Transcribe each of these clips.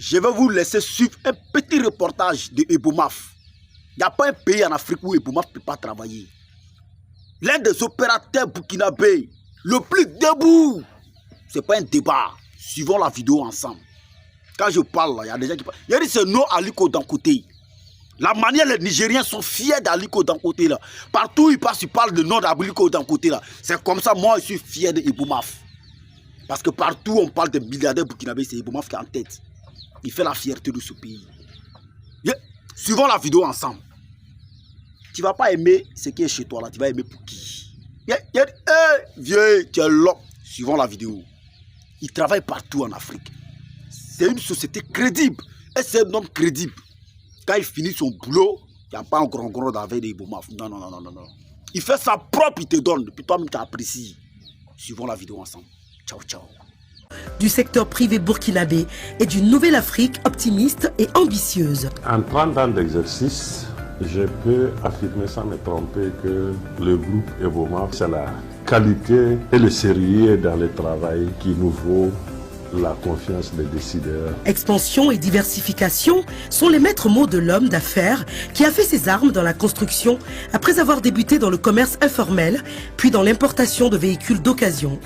je vais vous laisser suivre un petit reportage de Ebomaf. Il n'y a pas un pays en Afrique où Ebomaf ne peut pas travailler. L'un des opérateurs burkinabés, le plus debout. Ce n'est pas un débat. Suivons la vidéo ensemble. Quand je parle, il y a des gens qui parlent. Il y a dit c'est non Aliko Dangote. La manière les Nigériens sont fiers d'Aliko Dangote là. Partout où ils passent, ils parlent de nom d'Aliko Dangote là. C'est comme ça, moi je suis fier de Ebomaf. Parce que partout on parle de milliardaires burkinabés, c'est Ebomaf qui est en tête. Il fait la fierté de ce pays. Suivons la vidéo ensemble. Tu ne vas pas aimer ce qui est chez toi là, tu vas aimer pour qui? Vieux, tu es l'homme. Suivons la vidéo. Il travaille partout en Afrique. C'est une société crédible. Et c'est un homme crédible. Quand il finit son boulot, il n'y a pas un grand d'avec des Ebomaf. Non. Il fait sa propre, il te donne. Puis toi-même, tu apprécies. Suivons la vidéo ensemble. Ciao. Du secteur privé burkinabé et d'une nouvelle Afrique optimiste et ambitieuse. En 30 ans d'exercice, je peux affirmer sans me tromper que le groupe Ebomaf, c'est la qualité et le sérieux dans le travail qui nous vaut la confiance des décideurs. Expansion et diversification sont les maîtres mots de l'homme d'affaires qui a fait ses armes dans la construction après avoir débuté dans le commerce informel, puis dans l'importation de véhicules d'occasion.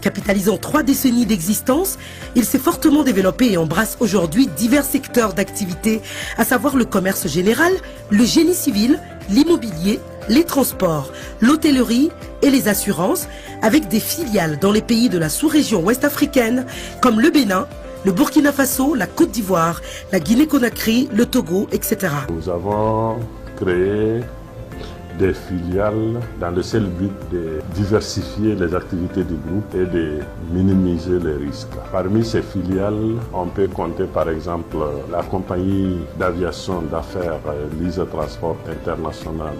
Capitalisant 3 décennies d'existence, il s'est fortement développé et embrasse aujourd'hui divers secteurs d'activité, à savoir le commerce général, le génie civil, l'immobilier, les transports, l'hôtellerie et les assurances, avec des filiales dans les pays de la sous-région ouest-africaine comme le Bénin, le Burkina Faso, la Côte d'Ivoire, la Guinée-Conakry, le Togo, etc. Nous avons créé des filiales dans le seul but de diversifier les activités du groupe et de minimiser les risques. Parmi ces filiales, on peut compter par exemple la compagnie d'aviation d'affaires Lise Transport International,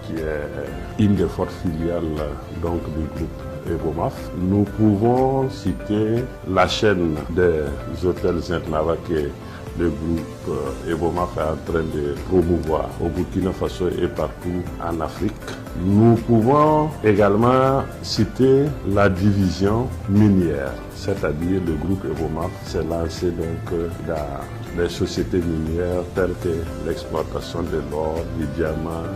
qui est une des fortes filiales donc, du groupe Ebomaf. Nous pouvons citer la chaîne des hôtels Zentnava qui est le groupe Ebomaf est en train de promouvoir au Burkina Faso et partout en Afrique. Nous pouvons également citer la division minière, c'est-à-dire le groupe Ebomaf s'est lancé donc dans les sociétés minières telles que l'exploitation de l'or, du diamant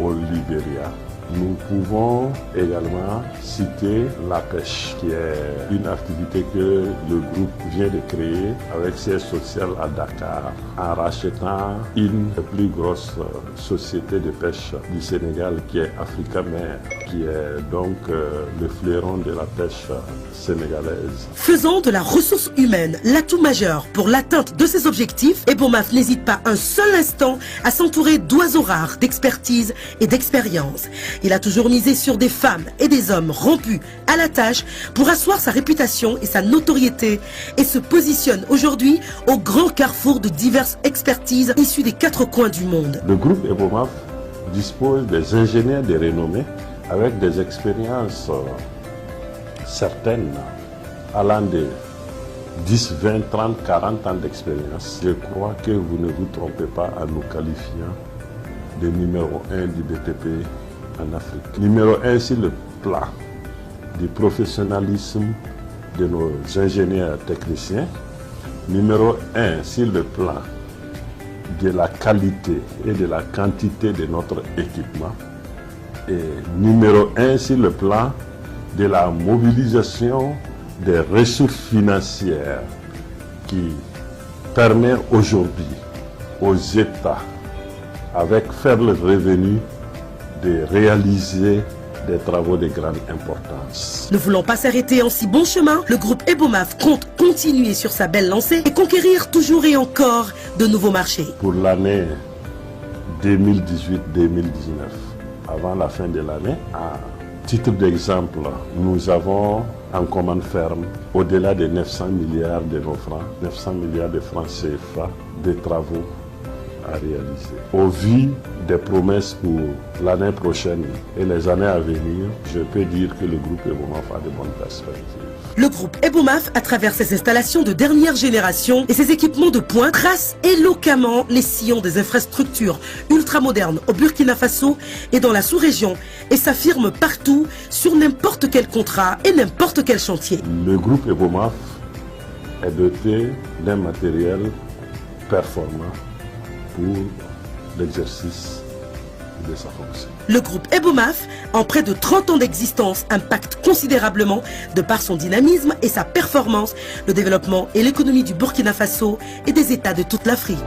au Libéria. Nous pouvons également citer la pêche, qui est une activité que le groupe vient de créer avec siège social à Dakar, en rachetant une des plus grosses sociétés de pêche du Sénégal, qui est Africa Mer, qui est donc le fleuron de la pêche sénégalaise. Faisant de la ressource humaine l'atout majeur pour l'atteinte de ses objectifs, Ebomaf n'hésite pas un seul instant à s'entourer d'oiseaux rares, d'expertise et d'expérience. Il a toujours misé sur des femmes et des hommes rompus à la tâche pour asseoir sa réputation et sa notoriété et se positionne aujourd'hui au grand carrefour de diverses expertises issues des 4 coins du monde. Le groupe Ebomaf dispose des ingénieurs de renommée avec des expériences certaines allant de 10, 20, 30, 40 ans d'expérience. Je crois que vous ne vous trompez pas en nous qualifiant de numéro 1 du BTP en Afrique. Numéro 1 sur le plan du professionnalisme de nos ingénieurs techniciens. Numéro 1 sur le plan de la qualité et de la quantité de notre équipement. Et numéro 1 sur le plan de la mobilisation des ressources financières qui permet aujourd'hui aux États, avec faible revenu, de réaliser des travaux de grande importance. Ne voulant pas s'arrêter en si bon chemin, le groupe Ebomaf compte continuer sur sa belle lancée et conquérir toujours et encore de nouveaux marchés. Pour l'année 2018-2019, avant la fin de l'année, à titre d'exemple, nous avons en commande ferme au-delà de 900 milliards de nos francs, 900 milliards de francs CFA de travaux à réaliser. Au vu des promesses pour l'année prochaine et les années à venir, je peux dire que le groupe Ebomaf a de bonnes perspectives. Le groupe Ebomaf, à travers ses installations de dernière génération et ses équipements de pointe, trace éloquemment les sillons des infrastructures ultramodernes au Burkina Faso et dans la sous-région et s'affirme partout sur n'importe quel contrat et n'importe quel chantier. Le groupe Ebomaf est doté d'un matériel performant pour l'exercice de sa fonction. Le groupe Ebomaf, en près de 30 ans d'existence, impacte considérablement, de par son dynamisme et sa performance, le développement et l'économie du Burkina Faso et des États de toute l'Afrique.